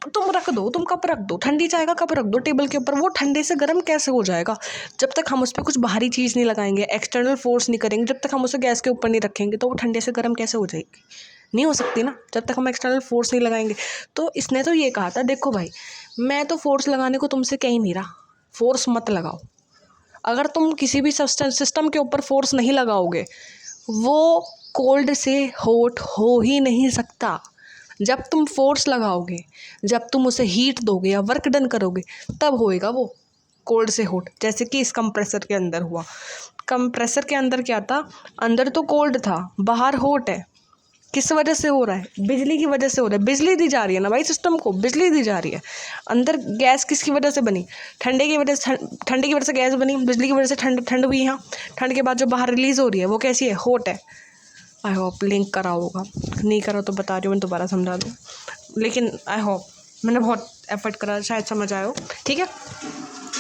तुम रख दो, तुम कप रख दो, ठंडी चाय का कप रख दो टेबल के ऊपर, वो ठंडे से गर्म कैसे हो जाएगा? जब तक हम उस पर कुछ बाहरी चीज़ नहीं लगाएंगे, एक्सटर्नल फोर्स नहीं करेंगे, जब तक हम उसे गैस के ऊपर नहीं रखेंगे, तो वो ठंडे से गर्म कैसे हो जाएगी? नहीं हो सकती ना, जब तक हम एक्सटर्नल फोर्स नहीं लगाएंगे। तो इसने तो ये कहा था, देखो भाई मैं तो फोर्स लगाने को तुमसे कह ही नहीं रहा, फोर्स मत लगाओ। अगर तुम किसी भी सिस्टम के ऊपर फोर्स नहीं लगाओगे, वो कोल्ड से हॉट हो ही नहीं सकता। जब तुम फोर्स लगाओगे, जब तुम उसे हीट दोगे या वर्क डन करोगे, तब होएगा वो कोल्ड से हॉट। जैसे कि इस कंप्रेसर के अंदर हुआ। कंप्रेसर के अंदर क्या था? अंदर तो कोल्ड था, बाहर हॉट है। किस वजह से हो रहा है? बिजली की वजह से हो रहा है। बिजली दी जा रही है ना भाई, सिस्टम को बिजली दी जा रही है। अंदर गैस किसकी वजह से बनी? ठंडे की वजह से गैस बनी, बिजली की वजह से ठंड हुई। यहाँ ठंड के बाद जो बाहर रिलीज़ हो रही है वो कैसी है? हॉट है। आई होप लिंक करा होगा, नहीं करा तो बता रही हूँ, मैं दोबारा समझा दूँ, लेकिन आई होप मैंने बहुत एफर्ट करा, शायद समझ आए हो। ठीक है,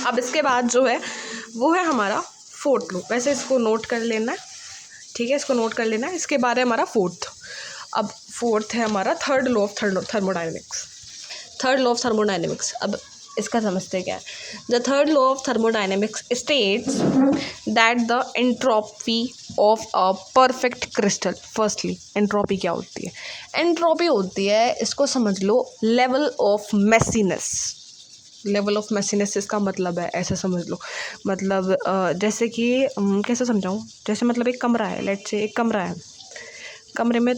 अब इसके बाद जो है वो है हमारा फोर्थ लॉ। वैसे इसको नोट कर लेना है, ठीक है, इसको नोट कर लेना है। इसके बारे में हमारा फोर्थ। अब फोर्थ है हमारा third law of thermodynamics. Third law of thermodynamics, अब इसका समझते क्या है। The third law of thermodynamics states that the entropy of a perfect crystal. Firstly entropy क्या होती है? एंट्रोपी होती है, इसको समझ लो, level of messiness. Level of messiness इसका मतलब है, ऐसे समझ लो, मतलब जैसे कि कैसे समझाऊँ? जैसे मतलब एक कमरा है, लेट्स से एक कमरा है, कमरे में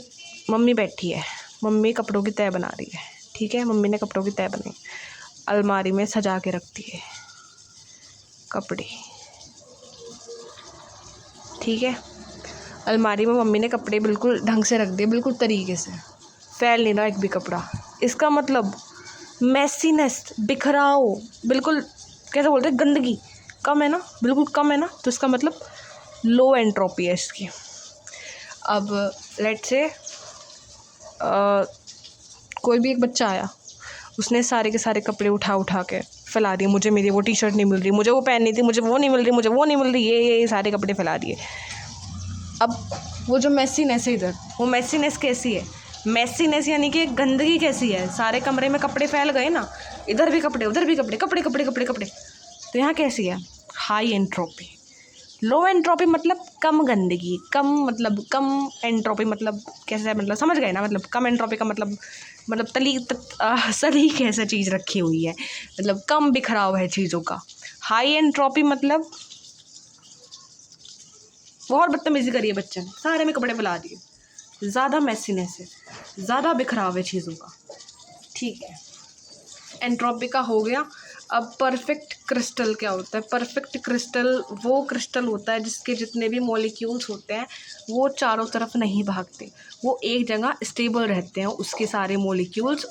मम्मी बैठी है, मम्मी कपड़ों की तह बना रही है, ठीक है, मम्मी ने कपड़ों की तह बनाई, अलमारी में सजा के रखती है कपड़े, ठीक है, अलमारी में मम्मी ने कपड़े बिल्कुल ढंग से रख दिए, बिल्कुल तरीके से, फैल नहीं रहा एक भी कपड़ा। इसका मतलब मैसीनेस, बिखराव, बिल्कुल कैसे बोलते हैं, गंदगी कम है ना, बिल्कुल कम है ना, तो इसका मतलब लो एंट्रोपी है इसकी। अब लेट्स से कोई भी एक बच्चा आया, उसने सारे के सारे कपड़े उठा के फैला दिए, मुझे मेरी वो टी शर्ट नहीं मिल रही, मुझे वो पहननी थी, मुझे वो नहीं मिल रही, मुझे वो नहीं मिल रही, ये सारे कपड़े फैला दिए। अब वो जो मैसीनेस है इधर, वो मैसीनेस कैसी है? मैसीनेस यानी कि गंदगी कैसी है? सारे कमरे में कपड़े फैल गए ना, इधर भी कपड़े, उधर भी कपड़े, कपड़े कपड़े कपड़े कपड़े, तो यहाँ कैसी है? High entropy. लो एंट्रोपी मतलब कम गंदगी, कम मतलब कम एंट्रोपी मतलब कैसे, मतलब समझ गए ना, मतलब कम एंट्रोपी का मतलब सलीके ऐसा चीज़ रखी हुई है, मतलब कम बिखराव है चीज़ों का। हाई एंट्रोपी मतलब बहुत बदतमीजी करी है बच्चे ने, सारे में कपड़े फैला दिए, ज़्यादा मैसीनेस है, ज़्यादा बिखराव है चीज़ों का, ठीक है, एंट्रोपी का हो गया। अब परफेक्ट क्रिस्टल क्या होता है? परफेक्ट क्रिस्टल वो क्रिस्टल होता है जिसके जितने भी मॉलिक्यूल्स होते हैं वो चारों तरफ नहीं भागते, वो एक जगह स्टेबल रहते हैं, उसके सारे मॉलिक्यूल्स।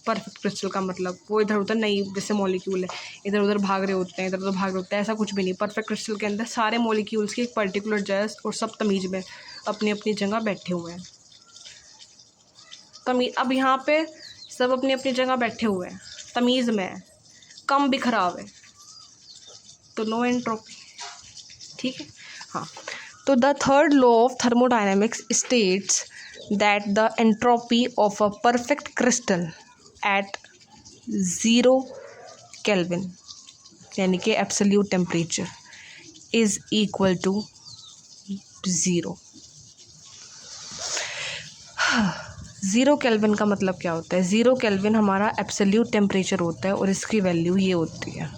परफेक्ट क्रिस्टल का मतलब वो इधर उधर नहीं, जैसे मॉलिक्यूल है इधर उधर भाग रहे होते हैं, इधर उधर भाग रहे होते हैं, ऐसा कुछ भी नहीं। परफेक्ट क्रिस्टल के अंदर सारे मॉलिक्यूल्स की एक पर्टिकुलर जगह और सब तमीज़ में अपनी अपनी जगह बैठे हुए हैं। तमीज़, अब यहाँ पे सब अपनी अपनी जगह बैठे हुए हैं, तमीज़ में है, कम बिखराव है, तो नो एंट्रोपी, ठीक है। हाँ, तो the third law of thermodynamics states that the entropy of a perfect crystal at 0 kelvin यानी कि absolute temperature is equal to 0। 0 kelvin का मतलब क्या होता है? 0 केल्विन हमारा एब्सोल्यूट टेम्परेचर होता है और इसकी वैल्यू ये होती है।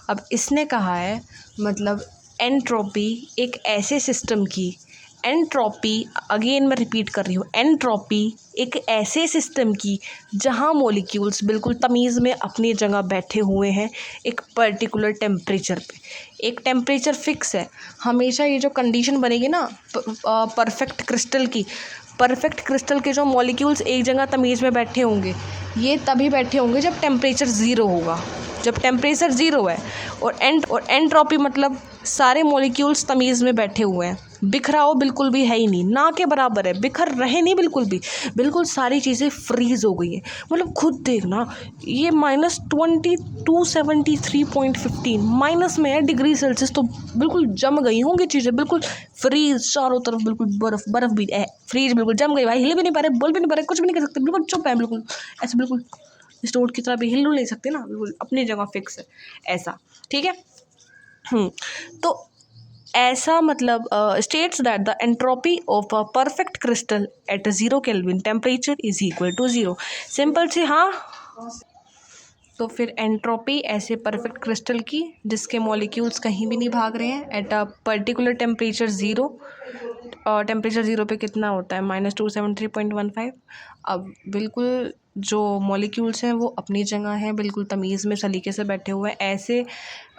अब इसने कहा है मतलब एंट्रोपी एक ऐसे सिस्टम की, एंट्रोपी अगेन मैं रिपीट कर रही हूँ, एंट्रोपी एक ऐसे सिस्टम की जहाँ मॉलिक्यूल्स बिल्कुल तमीज़ में अपनी जगह बैठे हुए हैं एक पर्टिकुलर टेम्परेचर पे। एक टेम्परेचर फिक्स है हमेशा। ये जो कंडीशन बनेगी ना परफेक्ट क्रिस्टल की, परफेक्ट क्रिस्टल के जो मॉलिक्यूल्स एक जगह तमीज़ में बैठे होंगे ये तभी बैठे होंगे जब टेम्परेचर 0 होगा, जब टेम्परेचर 0 है। और एंट्रोपी मतलब सारे मॉलिक्यूल्स तमीज़ में बैठे हुए हैं, बिखरा हो बिल्कुल भी है ही नहीं, ना के बराबर है, बिखर रहे नहीं बिल्कुल भी, बिल्कुल सारी चीज़ें फ्रीज हो गई है। मतलब खुद देखना, ये -2273.15 माइनस में है डिग्री सेल्सियस, तो बिल्कुल जम गई होंगी चीज़ें, बिल्कुल फ्रीज, चारों तरफ बिल्कुल बर्फ, बर्फ भी है, फ्रीज बिल्कुल जम गई भाई, हिल भी नहीं पा रहे, बोल भी नहीं पा रहे, कुछ भी नहीं कर सकते, बिल्कुल चुप है, बिल्कुल ऐसे, बिल्कुल स्टोन की तरह भी हिल नहीं सकते ना, बिल्कुल अपनी जगह फिक्स है ऐसा। ठीक है। तो ऐसा मतलब states that the entropy of a perfect crystal at 0 kelvin temperature is equal to 0। Simple सी, हाँ। तो फिर एंट्रोपी ऐसे परफेक्ट क्रिस्टल की जिसके मॉलिक्यूल्स कहीं भी नहीं भाग रहे हैं at a particular temperature 0, temperature 0 पे कितना होता है -273.15। अब बिल्कुल जो मॉलिक्यूल्स हैं वो अपनी जगह हैं, बिल्कुल तमीज़ में सलीके से बैठे हुए हैं, ऐसे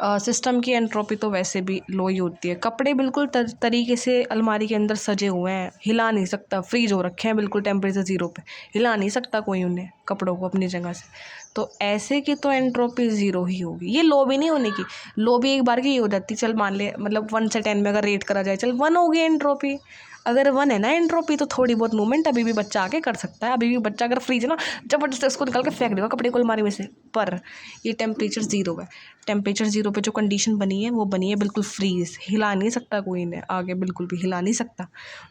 सिस्टम की एंट्रोपी तो वैसे भी लो ही होती है। कपड़े बिल्कुल तरीके से अलमारी के अंदर सजे हुए हैं, हिला नहीं सकता, फ्रीज हो रखे हैं बिल्कुल टेम्परेचर 0 पे, हिला नहीं सकता कोई उन्हें कपड़ों को अपनी जगह से, तो ऐसे की तो एंट्रोपी 0 ही होगी। ये लो भी नहीं होने की, लो भी एक बार की ही हो जाती, चल मान ले, मतलब 1 से 10 में अगर रेट करा जाए, चल 1 होगी एंट्रोपी। अगर 1 है ना एंट्रोपी, तो थोड़ी बहुत मूवमेंट अभी भी बच्चा आके कर सकता है, अभी भी बच्चा अगर फ्रीज है ना, जबरदस्ती उसको निकाल के फेंक देगा कपड़े को अलमारी में से, पर ये टेम्परेचर 0 है, टेम्परेचर 0 पे जो कंडीशन बनी है वो बनी है बिल्कुल फ्रीज, हिला नहीं सकता कोई इन्हें आगे, बिल्कुल भी हिला नहीं सकता।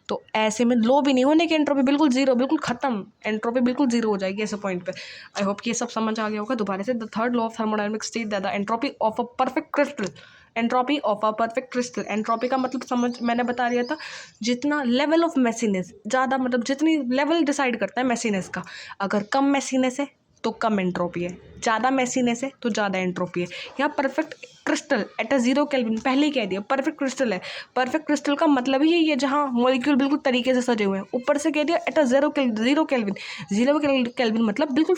तो ऐसे में लो भी नहीं होने की एंट्रोपी, बिल्कुल 0, बिल्कुल ख़त्म, एंट्रोपी बिल्कुल 0 हो जाएगी ऐसे पॉइंट पे। आई होप कि ये सब समझ आ गया होगा। दोबारा से, the third law of thermodynamics state that the entropy of a perfect crystal, entropy of a perfect crystal, entropy का मतलब समझ मैंने बता दिया था, जितना लेवल ऑफ मैसीनेस ज़्यादा, मतलब जितनी लेवल डिसाइड करता है मैसीनेस का, अगर कम मैसीनेस है तो कम एंट्रोपी है, ज़्यादा मैसीनेस है तो ज़्यादा एंट्रोपी है। यहाँ perfect crystal at a 0 kelvin, पहले ही कह दिया परफेक्ट क्रिस्टल है, परफेक्ट क्रिस्टल का मतलब ही ये जहाँ मॉलिक्यूल बिल्कुल तरीके से सजे हुए हैं, ऊपर से कह दिया एट अ 0 केल्विन, 0 केल्विन मतलब बिल्कुल